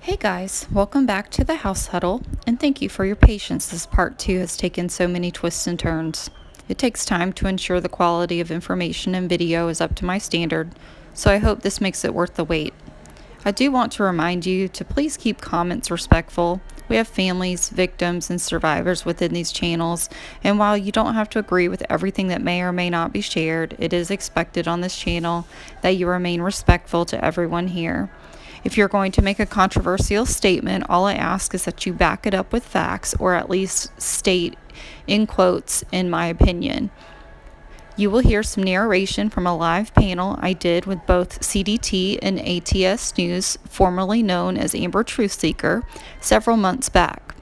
Hey guys, welcome back to the House Huddle, and thank you for your patience as part 2 has taken so many twists and turns. It takes time to ensure the quality of information and video is up to my standard, so I hope this makes it worth the wait. I do want to remind you to please keep comments respectful. We have families, victims, and survivors within these channels, and while you don't have to agree with everything that may or may not be shared, it is expected on this channel that you remain respectful to everyone here. If you're going to make a controversial statement, all I ask is that you back it up with facts, or at least state, in quotes, in my opinion. You will hear some narration from a live panel I did with both C.D.T and ATS News, formerly known as Amber Truth Seeker, several months back.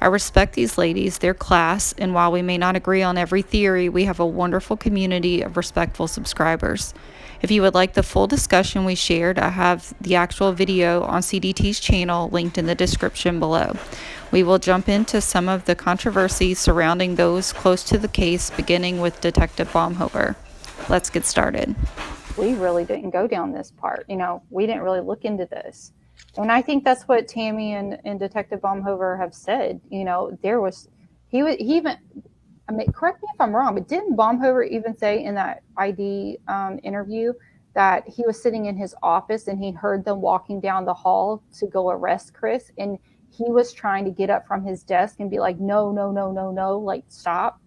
I respect these ladies, their class, and while we may not agree on every theory, we have a wonderful community of respectful subscribers. If you would like the full discussion we shared, I have the actual video on C.D.T's channel linked in the description below. We will jump into some of the controversies surrounding those close to the case, beginning with Detective Baumhofer. Let's get started. We really didn't go down this part. We didn't really look into this. And I think that's what Tammy and Detective Baumhofer have said. He even, correct me if I'm wrong, but didn't Baumhofer even say in that ID interview that he was sitting in his office and he heard them walking down the hall to go arrest Chris, and he was trying to get up from his desk and be like, no, like, stop.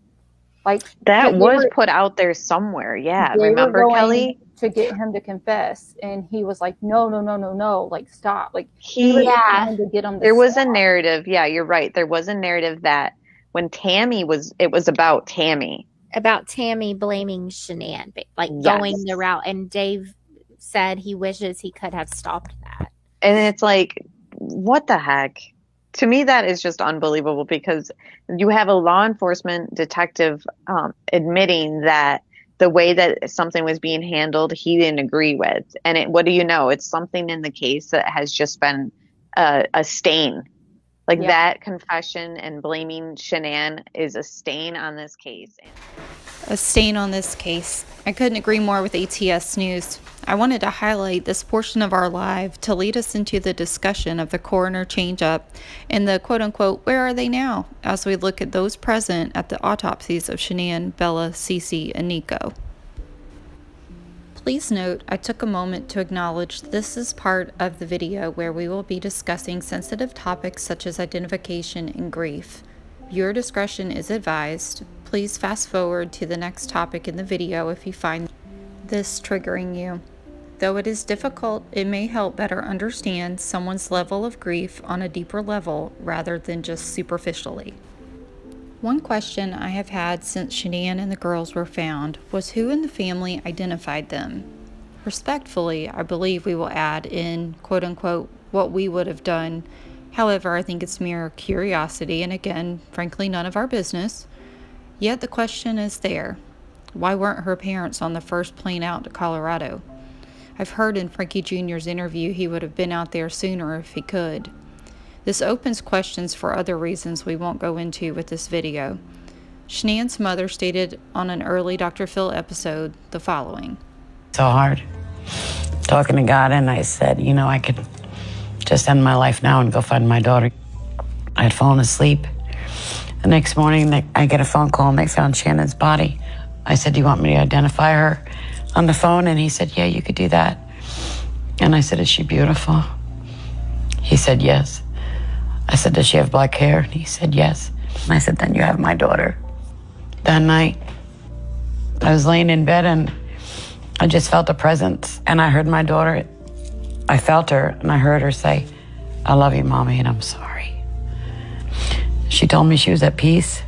Like, that was put out there somewhere. Yeah. Remember, Kelly? To get him to confess, and he was like, no, like, stop. Like, he was trying to get him to there was stop. A narrative. Yeah, you're right. There was a narrative that when it was about Tammy. About Tammy blaming Shanann, like going the route. And Dave said he wishes he could have stopped that. And it's like, what the heck? To me, that is just unbelievable, because you have a law enforcement detective admitting that the way that something was being handled, he didn't agree with. And what do you know? It's something in the case that has just been a stain. Like, that confession and blaming Shanann is a stain on this case. A stain on this case. I couldn't agree more with ATS News. I wanted to highlight this portion of our live to lead us into the discussion of the coroner change-up and the quote-unquote, where are they now, as we look at those present at the autopsies of Shanann, Bella, Cece, and Nico. Please note, I took a moment to acknowledge this is part of the video where we will be discussing sensitive topics such as identification and grief. Viewer discretion is advised. Please fast forward to the next topic in the video if you find this triggering you. Though it is difficult, it may help better understand someone's level of grief on a deeper level rather than just superficially. One question I have had since Shanann and the girls were found was who in the family identified them. Respectfully, I believe we will add in, quote-unquote, what we would have done. However, I think it's mere curiosity, and again, frankly, none of our business. Yet the question is there. Why weren't her parents on the first plane out to Colorado? I've heard in Frankie Jr.'s interview he would have been out there sooner if he could. This opens questions for other reasons we won't go into with this video. Shanann's mother stated on an early Dr. Phil episode the following. So hard talking to God, and I said, I could just end my life now and go find my daughter. I had fallen asleep. The next morning, I get a phone call, and they found Shannon's body. I said, do you want me to identify her on the phone? And he said, yeah, you could do that. And I said, is she beautiful? He said, yes. I said, does she have black hair? And he said, yes. And I said, then you have my daughter. That night, I was laying in bed, and I just felt a presence, and I heard my daughter. I felt her, and I heard her say, I love you, Mommy, and I'm sorry. She told me she was at peace.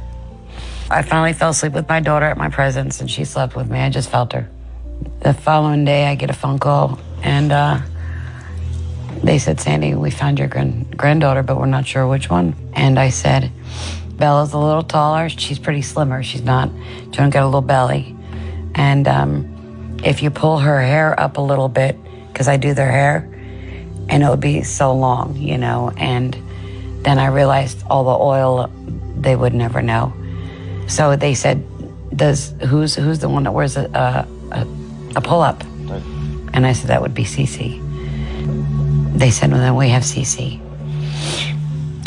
I finally fell asleep with my daughter at my presence, and she slept with me. I just felt her. The following day, I get a phone call, and they said, Sandy, we found your granddaughter, but we're not sure which one. And I said, Bella's a little taller. She's pretty slimmer. She don't get a little belly. And if you pull her hair up a little bit, because I do their hair, and it would be so long, and then I realized all the oil, they would never know. So they said, who's the one that wears a pull-up? And I said, that would be Cece. they said, well, then we have CC.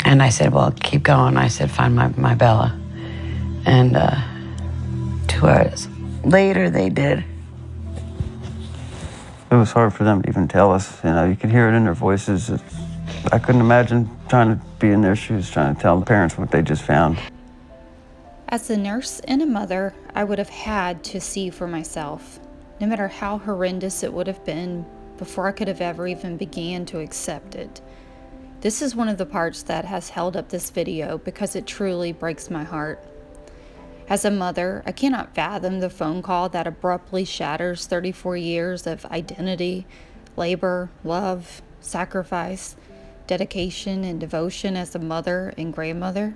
And I said, well, keep going. I said, find my Bella. And 2 hours later, they did. It was hard for them to even tell us. You know, you could hear it in their voices. I couldn't imagine trying to be in their shoes, trying to tell the parents what they just found. As a nurse and a mother, I would have had to see for myself, no matter how horrendous it would have been, before I could have ever even began to accept it. This is one of the parts that has held up this video because it truly breaks my heart. As a mother, I cannot fathom the phone call that abruptly shatters 34 years of identity, labor, love, sacrifice, dedication, and devotion as a mother and grandmother.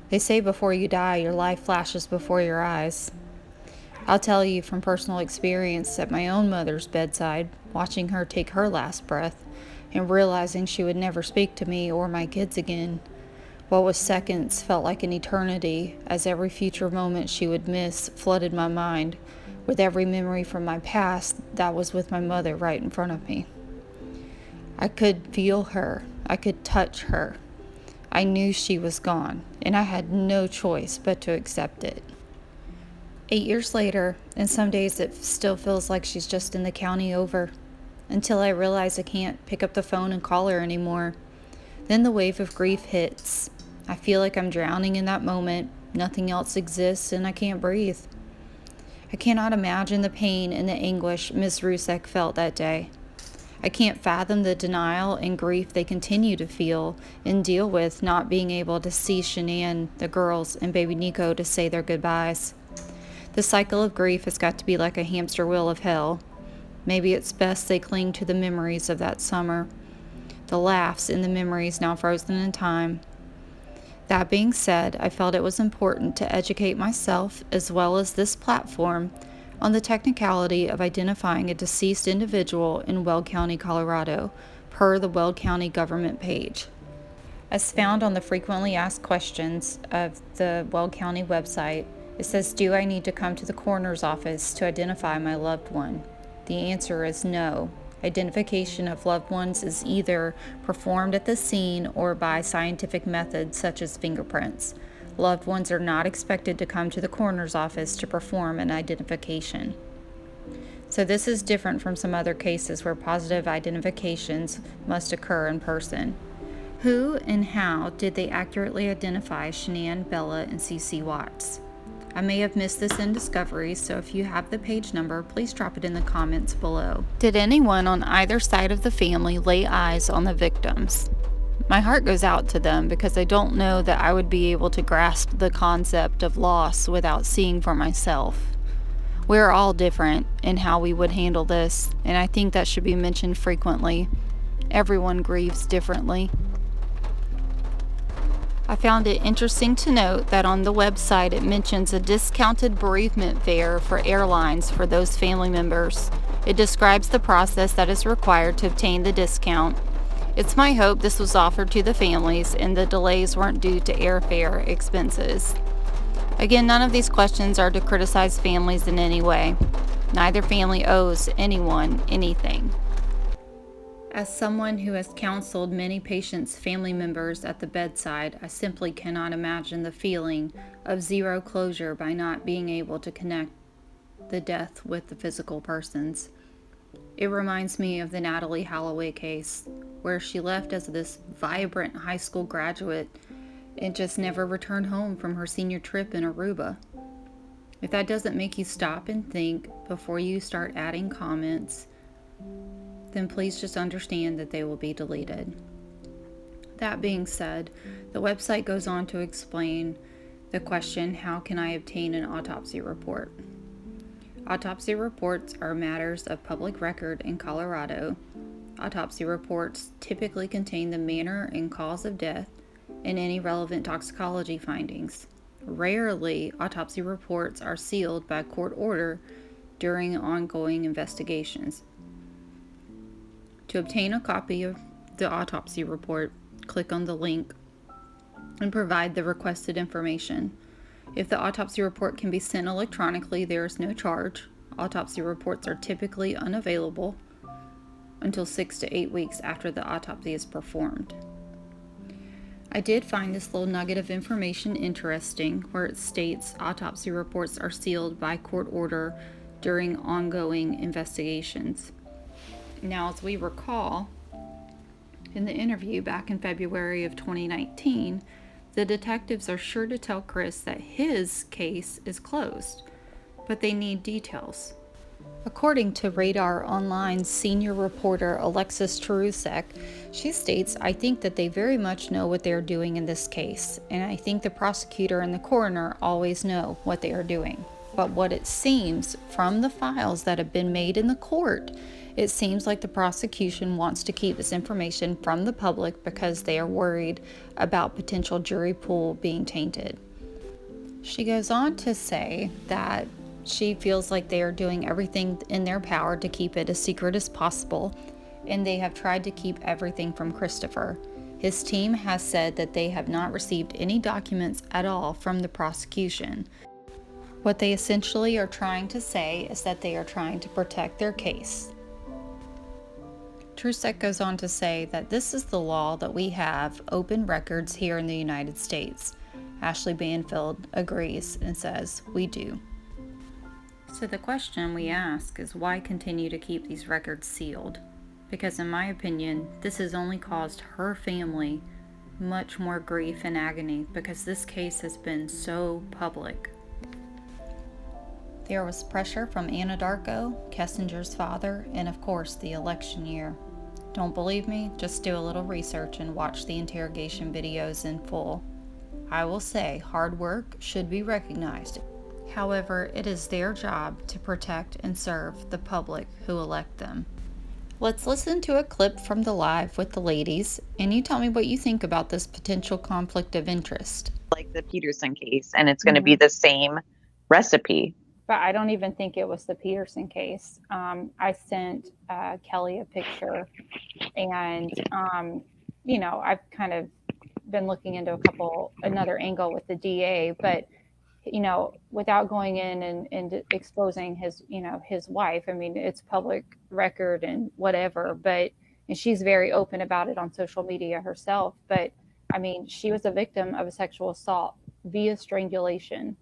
They say before you die, your life flashes before your eyes. I'll tell you from personal experience at my own mother's bedside, watching her take her last breath and realizing she would never speak to me or my kids again. What was seconds felt like an eternity, as every future moment she would miss flooded my mind with every memory from my past that was with my mother right in front of me. I could feel her. I could touch her. I knew she was gone, and I had no choice but to accept it. 8 years later, and some days it still feels like she's just in the county over, until I realize I can't pick up the phone and call her anymore. Then the wave of grief hits. I feel like I'm drowning in that moment. Nothing else exists, and I can't breathe. I cannot imagine the pain and the anguish Ms. Rusek felt that day. I can't fathom the denial and grief they continue to feel and deal with not being able to see Shanann, the girls, and baby Nico to say their goodbyes. The cycle of grief has got to be like a hamster wheel of hell. Maybe it's best they cling to the memories of that summer, the laughs and the memories now frozen in time. That being said, I felt it was important to educate myself as well as this platform on the technicality of identifying a deceased individual in Weld County, Colorado, per the Weld County government page. As found on the frequently asked questions of the Weld County website, it says, do I need to come to the coroner's office to identify my loved one? The answer is no. Identification of loved ones is either performed at the scene or by scientific methods such as fingerprints. Loved ones are not expected to come to the coroner's office to perform an identification. So this is different from some other cases where positive identifications must occur in person. Who and how did they accurately identify Shanann, Bella, and C.C. Watts? I may have missed this in discovery, so if you have the page number, please drop it in the comments below. Did anyone on either side of the family lay eyes on the victims? My heart goes out to them because I don't know that I would be able to grasp the concept of loss without seeing for myself. We're all different in how we would handle this, and I think that should be mentioned frequently. Everyone grieves differently. I found it interesting to note that on the website it mentions a discounted bereavement fare for airlines for those family members. It describes the process that is required to obtain the discount. It's my hope this was offered to the families and the delays weren't due to airfare expenses. Again, none of these questions are to criticize families in any way. Neither family owes anyone anything. As someone who has counseled many patients' family members at the bedside, I simply cannot imagine the feeling of zero closure by not being able to connect the death with the physical persons. It reminds me of the Natalie Holloway case, where she left as this vibrant high school graduate and just never returned home from her senior trip in Aruba. If that doesn't make you stop and think before you start adding comments, then please just understand that they will be deleted. That being said, the website goes on to explain the question, how can I obtain an autopsy report? Autopsy reports are matters of public record in Colorado. Autopsy reports typically contain the manner and cause of death and any relevant toxicology findings. Rarely, autopsy reports are sealed by court order during ongoing investigations. To obtain a copy of the autopsy report, click on the link and provide the requested information. If the autopsy report can be sent electronically, there is no charge. Autopsy reports are typically unavailable. until 6 to 8 weeks after the autopsy is performed. I did find this little nugget of information interesting, where it states autopsy reports are sealed by court order during ongoing investigations. Now, as we recall, in the interview back in February of 2019, the detectives are sure to tell Chris that his case is closed, but they need details. According to Radar Online's senior reporter Alexis Terusek, she states, "I think that they very much know what they are doing in this case, and I think the prosecutor and the coroner always know what they are doing. But what it seems from the files that have been made in the court, it seems like the prosecution wants to keep this information from the public because they are worried about potential jury pool being tainted." She goes on to say that she feels like they are doing everything in their power to keep it as secret as possible, and they have tried to keep everything from Christopher. His team has said that they have not received any documents at all from the prosecution. What they essentially are trying to say is that they are trying to protect their case. Terusek goes on to say that this is the law that we have open records here in the United States. Ashley Banfield agrees and says, "We do." So the question we ask is, why continue to keep these records sealed? Because in my opinion, this has only caused her family much more grief and agony because this case has been so public. There was pressure from Anadarko, Kessinger's father, and of course the election year. Don't believe me? Just do a little research and watch the interrogation videos in full. I will say hard work should be recognized. However, it is their job to protect and serve the public who elect them. Let's listen to a clip from the live with the ladies, and you tell me what you think about this potential conflict of interest. Like the Peterson case, and it's going to be the same recipe. But I don't even think it was the Peterson case. I sent Kelly a picture, and I've kind of been looking into another angle with the DA, but without going in and exposing his wife. I mean, it's public record and whatever, and she's very open about it on social media herself. But I mean, she was a victim of a sexual assault via strangulation.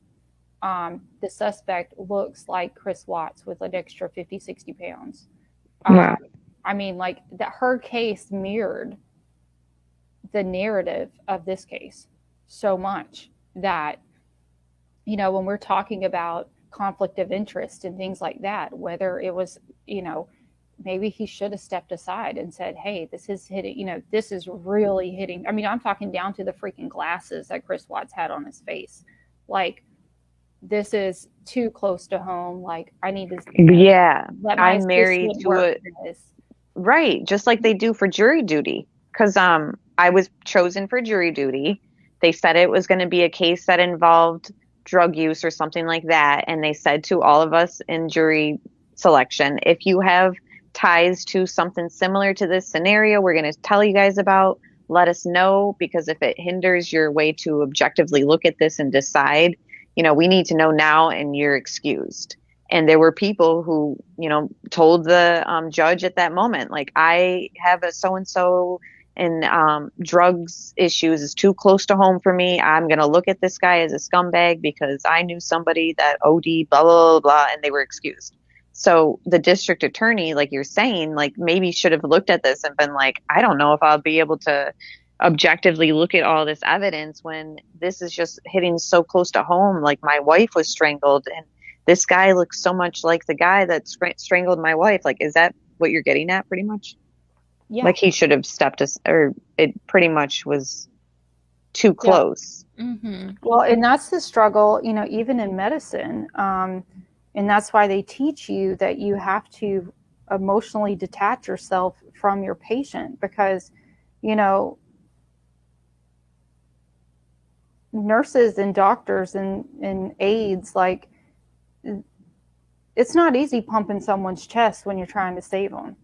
The suspect looks like Chris Watts with an extra 50, 60 pounds. Wow. I mean, like that, her case mirrored the narrative of this case so much that, when we're talking about conflict of interest and things like that, whether it was, maybe he should have stepped aside and said, "Hey, this is hitting, this is really hitting." I mean, I'm talking down to the freaking glasses that Chris Watts had on his face. Like, this is too close to home. Like, I need to. Yeah. Let my I'm married to it. Right. Just like they do for jury duty. Because I was chosen for jury duty. They said it was going to be a case that involved drug use or something like that. And they said to all of us in jury selection, if you have ties to something similar to this scenario we're going to tell you guys about, let us know, because if it hinders your way to objectively look at this and decide, we need to know now and you're excused. And there were people who, told the judge at that moment, like, I have a so-and-so and drugs issues is too close to home for me. I'm going to look at this guy as a scumbag because I knew somebody that OD, blah, blah, blah, blah, and they were excused. So the district attorney, like you're saying, like maybe should have looked at this and been like, I don't know if I'll be able to objectively look at all this evidence when this is just hitting so close to home. Like, my wife was strangled and this guy looks so much like the guy that strangled my wife. Like, is that what you're getting at pretty much? Yeah. Like, he should have stepped or it pretty much was too close. Yeah. Mm-hmm. Well, and that's the struggle, even in medicine. And that's why they teach you that you have to emotionally detach yourself from your patient, because, nurses and doctors and aides, like, it's not easy pumping someone's chest when you're trying to save them.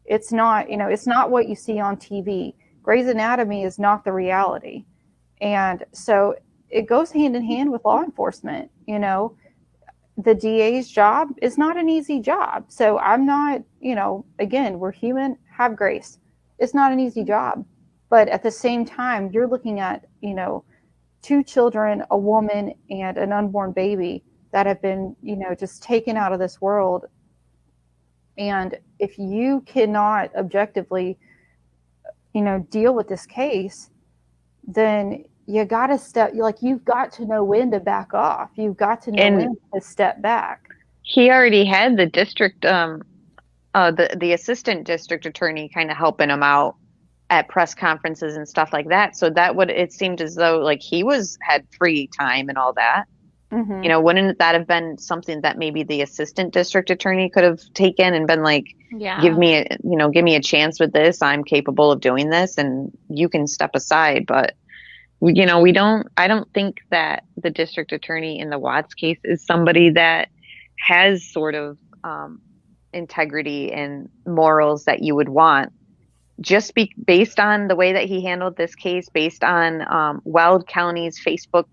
It's not, it's not what you see on TV. Grey's Anatomy is not the reality. And so it goes hand in hand with law enforcement. The DA's job is not an easy job. So I'm not, again, we're human. have grace. It's not an easy job. But at the same time, you're looking at, you know, 2 children, a woman and an unborn baby that have been, you know, just taken out of this world. And if you cannot objectively, you know, deal with this case, then you got to you've got to know when to back off. You've got to know And when to step back. he already had the district, the assistant district attorney kind of helping him out at press conferences and stuff like that. So it seemed as though like he had free time and all that. Mm-hmm. You know, wouldn't that have been something that maybe the assistant district attorney could have taken and been like, Yeah. give me a chance with this. I'm capable of doing this and you can step aside. But, you know, I don't think that the district attorney in the Watts case is somebody that has sort of integrity and morals that you would want. Just based on the way that he handled this case, based on Weld County's Facebook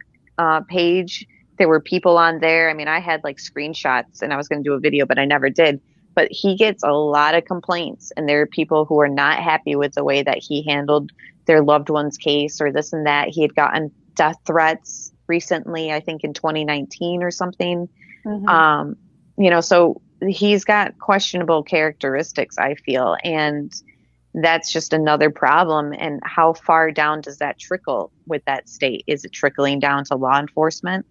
page, there were people on there. I mean, I had like screenshots and I was going to do a video, but I never did. But he gets a lot of complaints, and there are people who are not happy with the way that he handled their loved one's case or this and that. He had gotten death threats recently, I think in 2019 or something. Mm-hmm. You know, so he's got questionable characteristics, I feel. And that's just another problem. And how far down does that trickle with that state? Is it trickling down to law enforcement?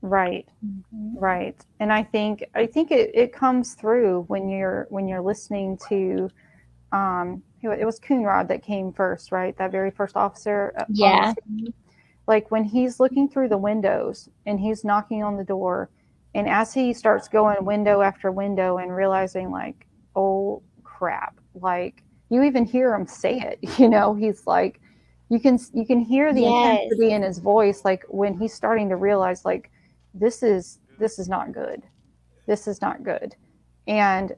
Right. Right. And I think it comes through when you're listening to it was Coonrod that came first, right? That very first officer. Yeah. Like when he's looking through the windows and he's knocking on the door, and as he starts going window after window and realizing like, oh crap, like you even hear him say it, you know, he's like, you can hear the intensity in his voice, like when he's starting to realize like, this is not good. This is not good. And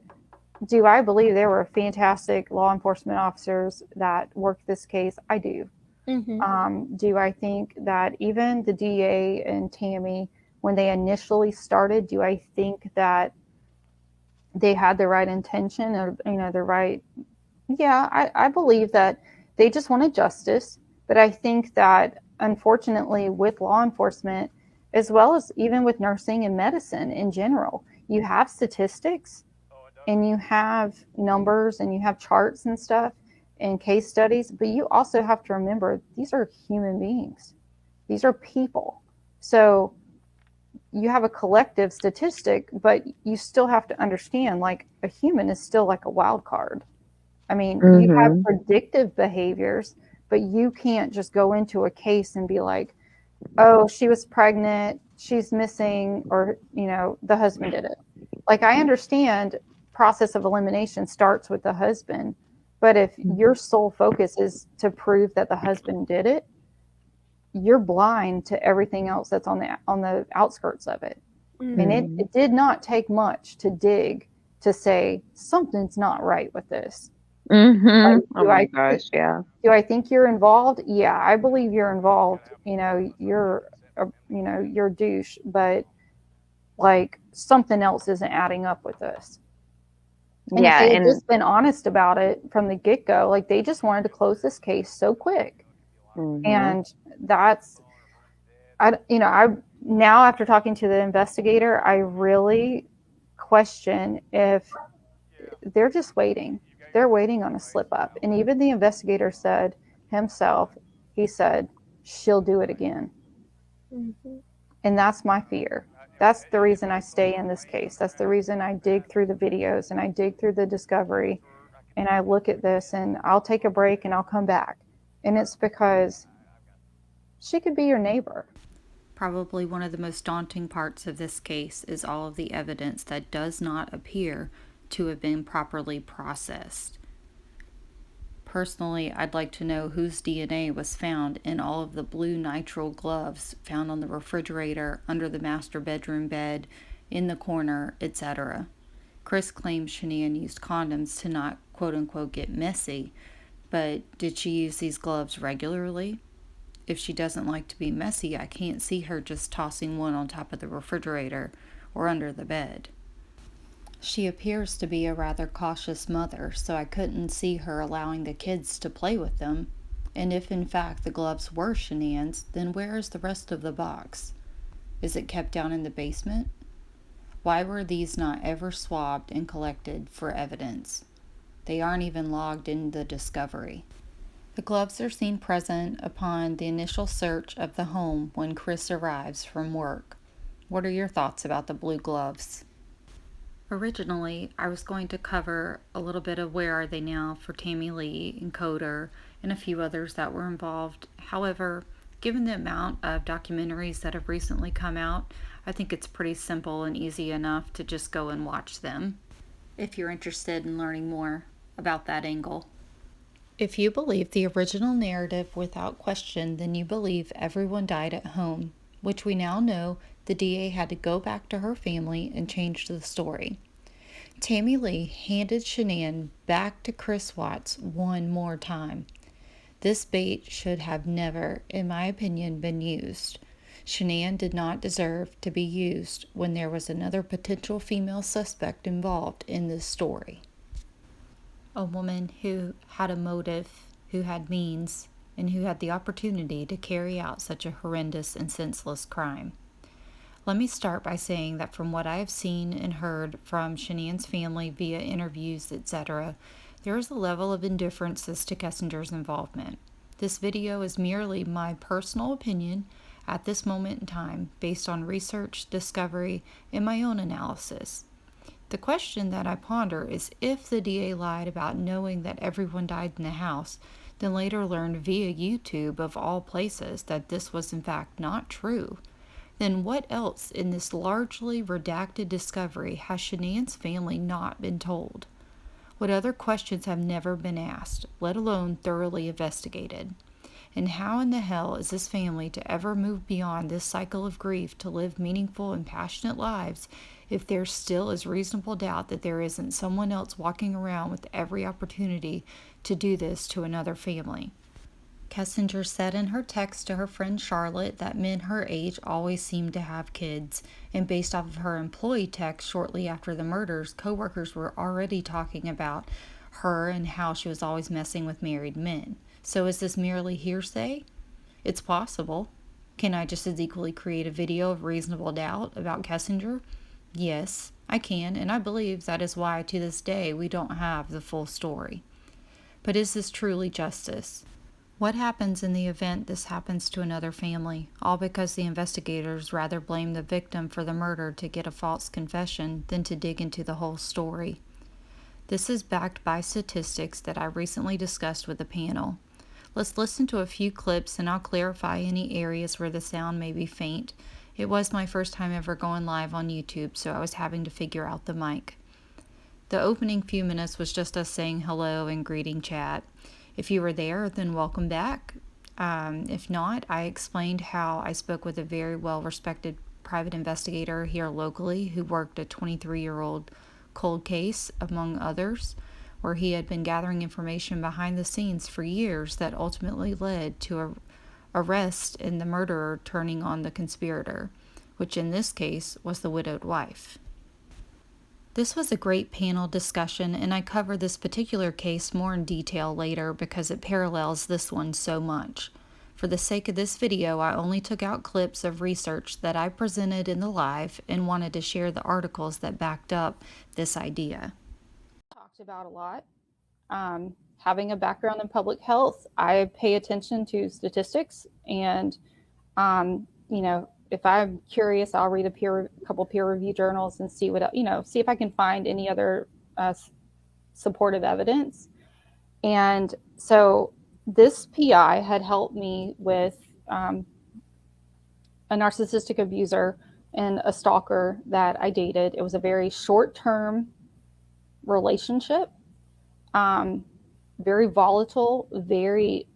do I believe there were fantastic law enforcement officers that worked this case? I do. Mm-hmm. Do I think that even the DA and Tammy, when they initially started, do I think that they had the right intention or, you know, the right? Yeah, I believe that they just wanted justice. But I think that unfortunately with law enforcement, as well as even with nursing and medicine in general, you have statistics and you have numbers and you have charts and stuff and case studies, but you also have to remember these are human beings. These are people. So you have a collective statistic, but you still have to understand like a human is still like a wild card. I mean, you have predictive behaviors, but you can't just go into a case and be like, oh, she was pregnant, she's missing, or, you know, the husband did it. Like, I understand process of elimination starts with the husband, but if your sole focus is to prove that the husband did it, you're blind to everything else that's on the outskirts of it. Mm-hmm. And it did not take much to dig to say something's not right with this. Like, oh my gosh, yeah. Do I think you're involved? Yeah, I believe you're involved. You know, you're a douche, but like something else isn't adding up with this. And if they had just been honest about it from the get-go, like they just wanted to close this case so quick. And that's, I now after talking to the investigator, I really question if they're just waiting. They're waiting on a slip up. And even the investigator said himself, he said, she'll do it again. Mm-hmm. And that's my fear. That's the reason I stay in this case. That's the reason I dig through the videos and I dig through the discovery and I look at this and I'll take a break and I'll come back. And it's because she could be your neighbor. Probably one of the most daunting parts of this case is all of the evidence that does not appear to have been properly processed. Personally, I'd like to know whose DNA was found in all of the blue nitrile gloves found on the refrigerator, under the master bedroom bed, in the corner, etc. Chris claims Shanann used condoms to not quote-unquote get messy, but did she use these gloves regularly? If she doesn't like to be messy, I can't see her just tossing one on top of the refrigerator or under the bed. She appears to be a rather cautious mother, so I couldn't see her allowing the kids to play with them. And if in fact the gloves were Shanann's, then where is the rest of the box? Is it kept down in the basement? Why were these not ever swabbed and collected for evidence? They aren't even logged in the discovery. The gloves are seen present upon the initial search of the home when Chris arrives from work. What are your thoughts about the blue gloves? Originally, I was going to cover a little bit of Where Are They Now for Tammy Lee and Coder and a few others that were involved. However, given the amount of documentaries that have recently come out, I think it's pretty simple and easy enough to just go and watch them if you're interested in learning more about that angle. If you believe the original narrative without question, then you believe everyone died at home, which we now know the DA had to go back to her family and change the story. Tammy Lee handed Shanann back to Chris Watts one more time. This bait should have never, in my opinion, been used. Shanann did not deserve to be used when there was another potential female suspect involved in this story. A woman who had a motive, who had means, and who had the opportunity to carry out such a horrendous and senseless crime. Let me start by saying that from what I have seen and heard from Shanann's family via interviews, etc., there is a level of indifference as to Kessinger's involvement. This video is merely my personal opinion at this moment in time, based on research, discovery, and my own analysis. The question that I ponder is if the DA lied about knowing that everyone died in the house, then later learned via YouTube of all places that this was in fact not true, then what else in this largely redacted discovery has Shanann's family not been told? What other questions have never been asked, let alone thoroughly investigated? And how in the hell is this family to ever move beyond this cycle of grief to live meaningful and passionate lives if there still is reasonable doubt that there isn't someone else walking around with every opportunity to do this to another family? Kessinger said in her text to her friend Charlotte that men her age always seem to have kids, and based off of her employee text shortly after the murders, coworkers were already talking about her and how she was always messing with married men. So is this merely hearsay? It's possible. Can I just as equally create a video of reasonable doubt about Kessinger? Yes, I can, and I believe that is why to this day we don't have the full story. But is this truly justice? What happens in the event this happens to another family, all because the investigators rather blame the victim for the murder to get a false confession than to dig into the whole story? This is backed by statistics that I recently discussed with the panel. Let's listen to a few clips and I'll clarify any areas where the sound may be faint. It was my first time ever going live on YouTube, so I was having to figure out the mic. The opening few minutes was just us saying hello and greeting chat. If you were there, then welcome back. If not, I explained how I spoke with a very well-respected private investigator here locally who worked a 23-year-old cold case, among others, where he had been gathering information behind the scenes for years that ultimately led to a arrest and the murderer turning on the conspirator, which in this case was the widowed wife. This was a great panel discussion, and I cover this particular case more in detail later because it parallels this one so much. For the sake of this video, I only took out clips of research that I presented in the live and wanted to share the articles that backed up this idea. Talked about a lot. Having a background in public health, I pay attention to statistics, and if I'm curious, I'll read a couple peer review journals and see see if I can find any other supportive evidence. And so this PI had helped me with a narcissistic abuser and a stalker that I dated. It was a very short-term relationship, very volatile, very,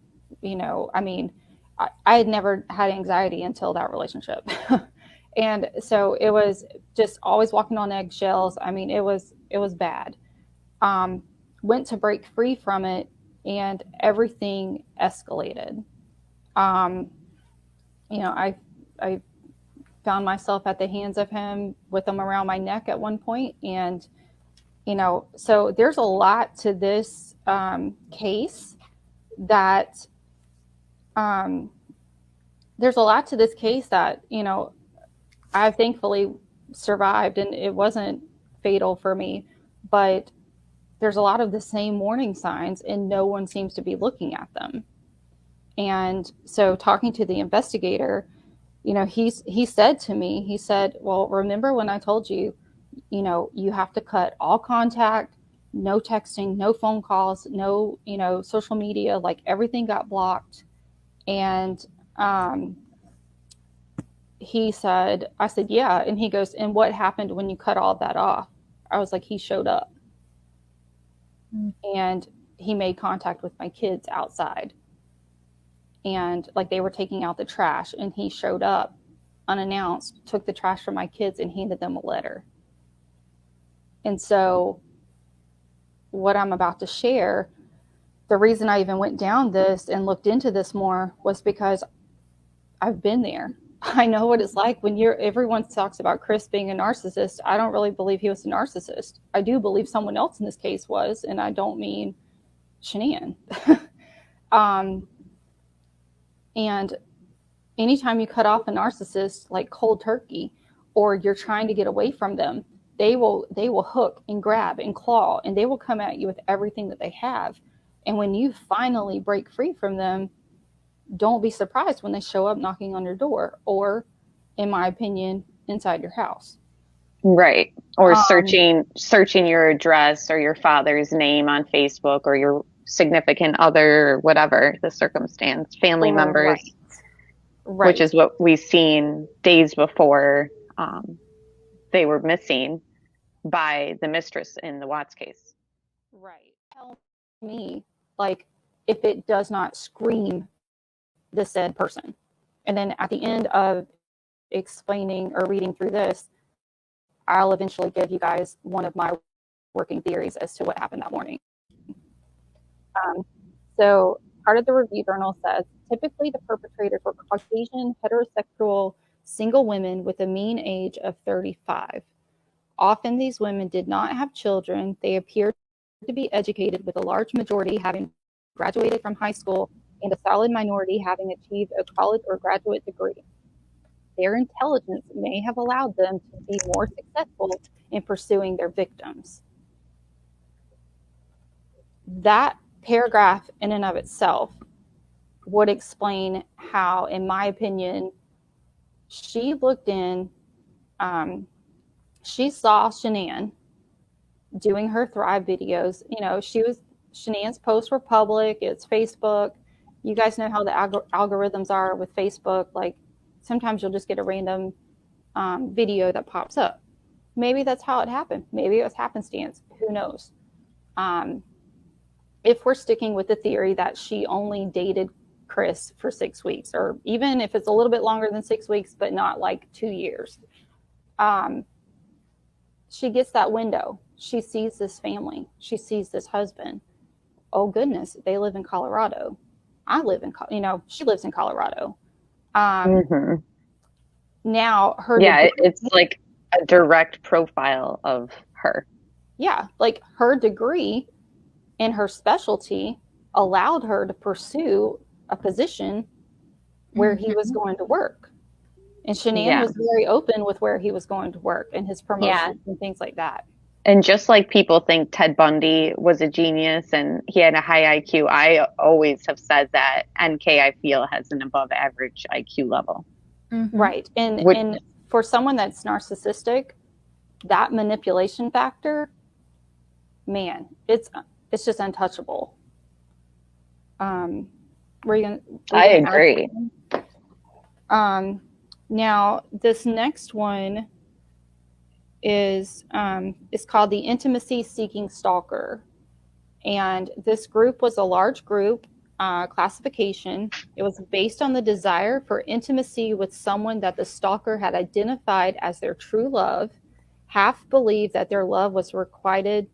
I had never had anxiety until that relationship. And so it was just always walking on eggshells. I mean, it was bad. Went to break free from it and everything escalated. I found myself at the hands of him with him around my neck at one point, and So there's a lot to this case that I thankfully survived, and it wasn't fatal for me, but there's a lot of the same warning signs and no one seems to be looking at them. And so talking to the investigator, he said to me, he said, well, remember when I told you, you have to cut all contact, no texting, no phone calls, no, social media, like everything got blocked. And I said, yeah. And he goes, and what happened when you cut all that off? I was like, he showed up. And he made contact with my kids outside. And like they were taking out the trash, and he showed up unannounced, took the trash from my kids and handed them a letter. And so what I'm about to share, the reason I even went down this and looked into this more was because I've been there. I know what it's like when everyone talks about Chris being a narcissist. I don't really believe he was a narcissist. I do believe someone else in this case was, and I don't mean Shanann. And anytime you cut off a narcissist like cold turkey, or you're trying to get away from them, they will hook and grab and claw, and they will come at you with everything that they have. And when you finally break free from them, don't be surprised when they show up knocking on your door, or, in my opinion, inside your house. Right. Or searching your address or your father's name on Facebook, or your significant other, or whatever the circumstance, family members, right. Which is what we've seen days before they were missing by the mistress in the Watts case. Right. Tell me, like, if it does not scream the said person. And then at the end of explaining or reading through this, I'll eventually give you guys one of my working theories as to what happened that morning. So part of the review journal says, typically the perpetrators were Caucasian, heterosexual, single women with a mean age of 35. Often these women did not have children. They appeared to be educated, with a large majority having graduated from high school and a solid minority having achieved a college or graduate degree. Their intelligence may have allowed them to be more successful in pursuing their victims. That paragraph in and of itself would explain how, in my opinion, she looked in, she saw Shanann doing her Thrive videos. Shanann's posts were public. It's Facebook. You guys know how the algorithms are with Facebook. Like, sometimes you'll just get a random video that pops up. Maybe that's how it happened. Maybe it was happenstance. Who knows? If we're sticking with the theory that she only dated Chris for 6 weeks, or even if it's a little bit longer than 6 weeks, but not like 2 years, she gets that window. She sees this family. She sees this husband. Oh goodness, they live in Colorado. I live in, she lives in Colorado. Now her, it's like a direct profile of her. Yeah, like her degree and her specialty allowed her to pursue a position where he was going to work. And Shanann was very open with where he was going to work and his promotions and things like that. And just like people think Ted Bundy was a genius and he had a high IQ, I always have said that NK, I feel, has an above average IQ level. Mm-hmm. Right. And for someone that's narcissistic, that manipulation factor, man, it's just untouchable. I agree. Now this next one is called the Intimacy Seeking Stalker. And this group was a large group classification. It was based on the desire for intimacy with someone that the stalker had identified as their true love, half believed that their love was requited,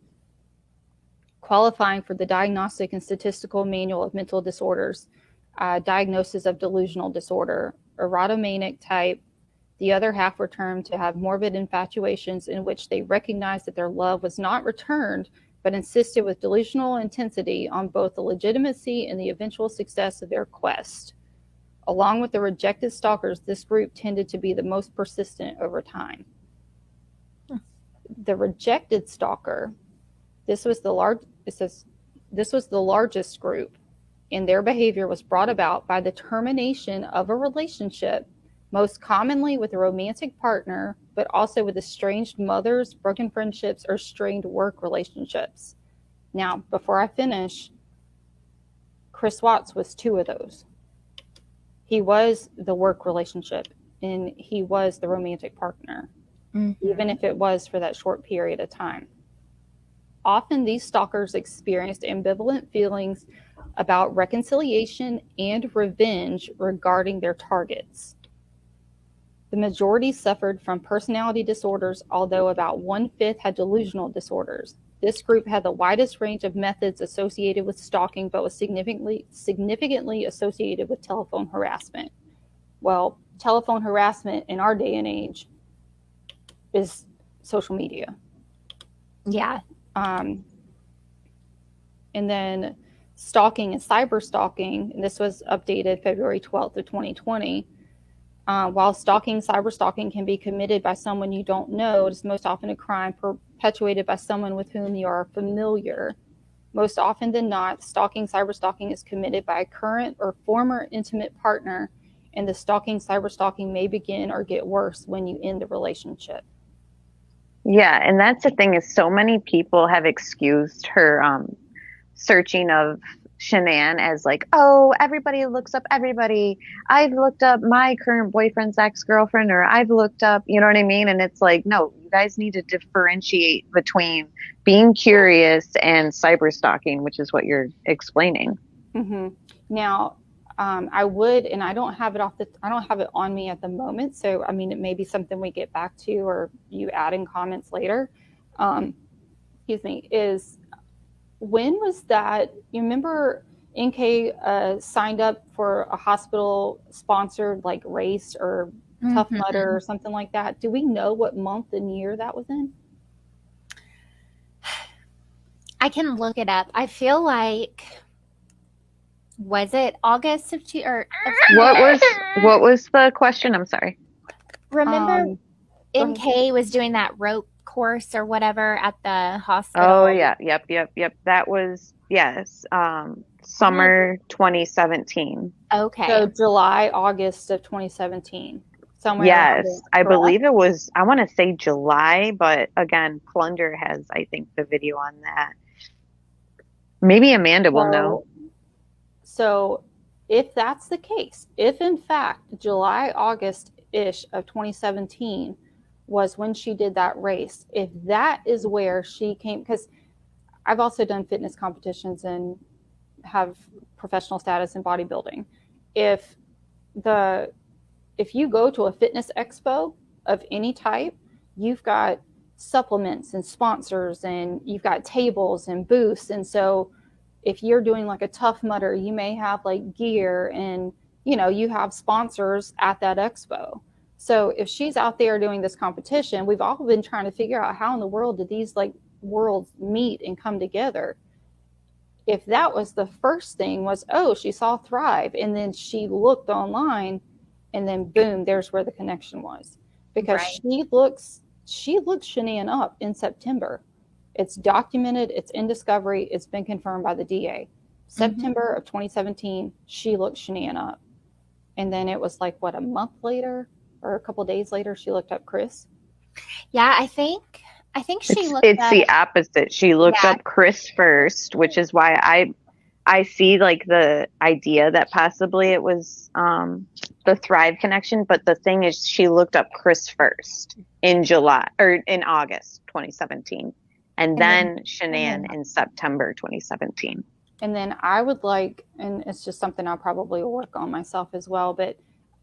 qualifying for the Diagnostic and Statistical Manual of Mental Disorders, diagnosis of delusional disorder, erotomanic type, The other half were termed to have morbid infatuations in which they recognized that their love was not returned, but insisted with delusional intensity on both the legitimacy and the eventual success of their quest. Along with the rejected stalkers, this group tended to be the most persistent over time. The rejected stalker, this was the largest group, and their behavior was brought about by the termination of a relationship, most commonly with a romantic partner, but also with estranged mothers, broken friendships, or strained work relationships. Now, before I finish, Chris Watts was two of those. He was the work relationship, and he was the romantic partner, even if it was for that short period of time. Often these stalkers experienced ambivalent feelings about reconciliation and revenge regarding their targets. The majority suffered from personality disorders, although about 1/5 had delusional disorders. This group had the widest range of methods associated with stalking, but was significantly associated with telephone harassment. Well, telephone harassment in our day and age is social media. Yeah. And then stalking and cyber stalking, and this was updated February 12th of 2020. While stalking, cyber stalking can be committed by someone you don't know, it is most often a crime perpetuated by someone with whom you are familiar. Most often than not, stalking, cyber stalking is committed by a current or former intimate partner, and the stalking, cyber stalking may begin or get worse when you end the relationship. Yeah, and that's the thing, is so many people have excused her searching of Shanann as like, oh, everybody looks up everybody. I've looked up my current boyfriend's ex-girlfriend, or I've looked up, you know what I mean? And it's like, no, you guys need to differentiate between being curious and cyber stalking, which is what you're explaining. Mm-hmm. Now, I would, and I don't have it on me at the moment. So, I mean, it may be something we get back to, or you add in comments later. Is when was that? You remember NK signed up for a hospital sponsored like race or Tough Mudder or something like that? Do we know what month and year that was in? I can look it up. I feel like, was it August of What was the question? I'm sorry. Remember NK was doing that rope course or whatever at the hospital? Oh yeah, yep. That was, yes, summer 2017. Okay. So July, August of 2017. Somewhere. Yes, I believe it was, I want to say July, but again, Plunder has, I think, the video on that. Maybe Amanda will know. So if that's the case, if in fact July, August-ish of 2017 was when she did that race, if that is where she came, because I've also done fitness competitions and have professional status in bodybuilding. If you go to a fitness expo of any type, you've got supplements and sponsors, and you've got tables and booths. And so if you're doing like a Tough Mudder, you may have like gear, and you have sponsors at that expo. So if she's out there doing this competition, we've all been trying to figure out how in the world did these like worlds meet and come together. If that was the first thing, was, oh, she saw Thrive, and then she looked online, and then boom, there's where the connection was. Because she looked Shanann up in September. It's documented, it's in discovery, it's been confirmed by the DA. September of 2017, she looked Shanann up. And then it was like, what, a month later or a couple of days later, she looked up Chris? Yeah, I think she looked It's up, the opposite. She looked up Chris first, which is why I see like the idea that possibly it was the Thrive connection, but the thing is, she looked up Chris first in August 2017, and then Shanann in September 2017. And then I would like, and it's just something I'll probably work on myself as well, but,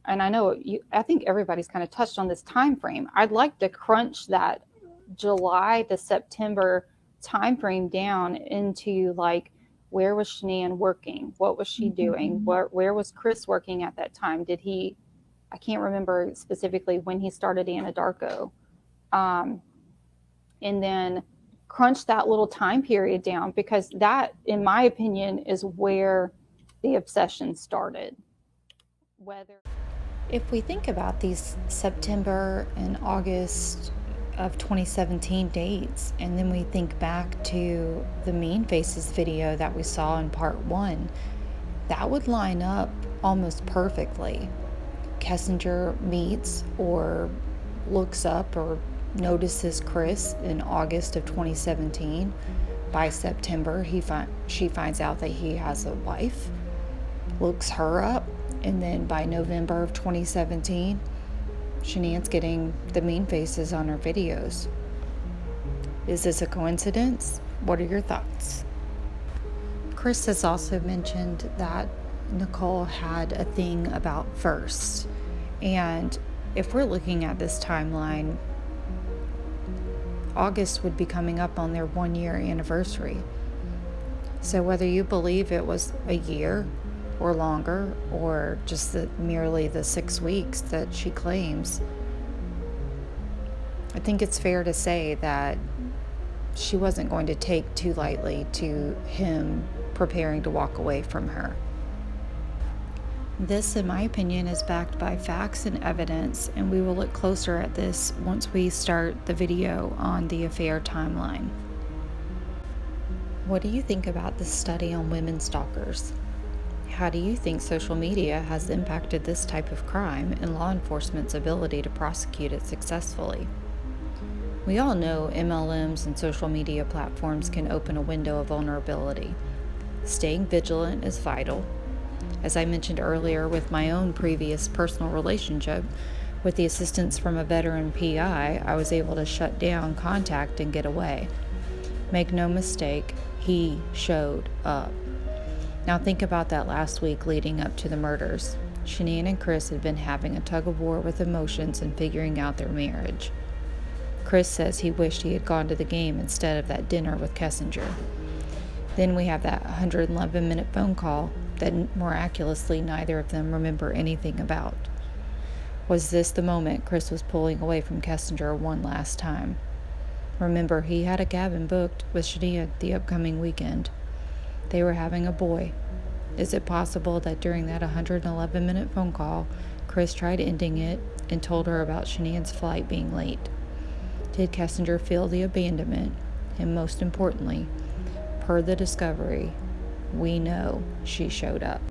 and I know I think everybody's kind of touched on this time frame. I'd like to crunch that July to September time frame down into like, where was Shanann working? What was she doing? Where was Chris working at that time? Did he, I can't remember specifically when he started Anadarko, and then crunch that little time period down, because that, in my opinion, is where the obsession started. If we think about these September and August of 2017 dates, and then we think back to the Mean Faces video that we saw in part 1, that would line up almost perfectly. Kessinger meets or looks up or notices Chris in August of 2017. By September, she finds out that he has a wife, looks her up, and then by November of 2017, Shanann's getting the Mean Faces on her videos. Is this a coincidence? What are your thoughts? Chris has also mentioned that Nicole had a thing about first. And if we're looking at this timeline, August would be coming up on their 1-year anniversary. So whether you believe it was a year or longer, or just merely the 6 weeks that she claims, I think it's fair to say that she wasn't going to take too lightly to him preparing to walk away from her. This, in my opinion, is backed by facts and evidence, and we will look closer at this once we start the video on the affair timeline. What do you think about this study on women stalkers? How do you think social media has impacted this type of crime and law enforcement's ability to prosecute it successfully? We all know MLMs and social media platforms can open a window of vulnerability. Staying vigilant is vital. As I mentioned earlier, with my own previous personal relationship, with the assistance from a veteran PI, I was able to shut down contact and get away. Make no mistake, he showed up. Now think about that last week leading up to the murders. Shanann and Chris had been having a tug of war with emotions and figuring out their marriage. Chris says he wished he had gone to the game instead of that dinner with Kessinger. Then we have that 111-minute phone call that miraculously neither of them remember anything about. Was this the moment Chris was pulling away from Kessinger one last time? Remember, he had a cabin booked with Shanann the upcoming weekend. They were having a boy. Is it possible that during that 111-minute phone call, Chris tried ending it and told her about Shanann's flight being late? Did Kessinger feel the abandonment? And most importantly, per the discovery, we know she showed up.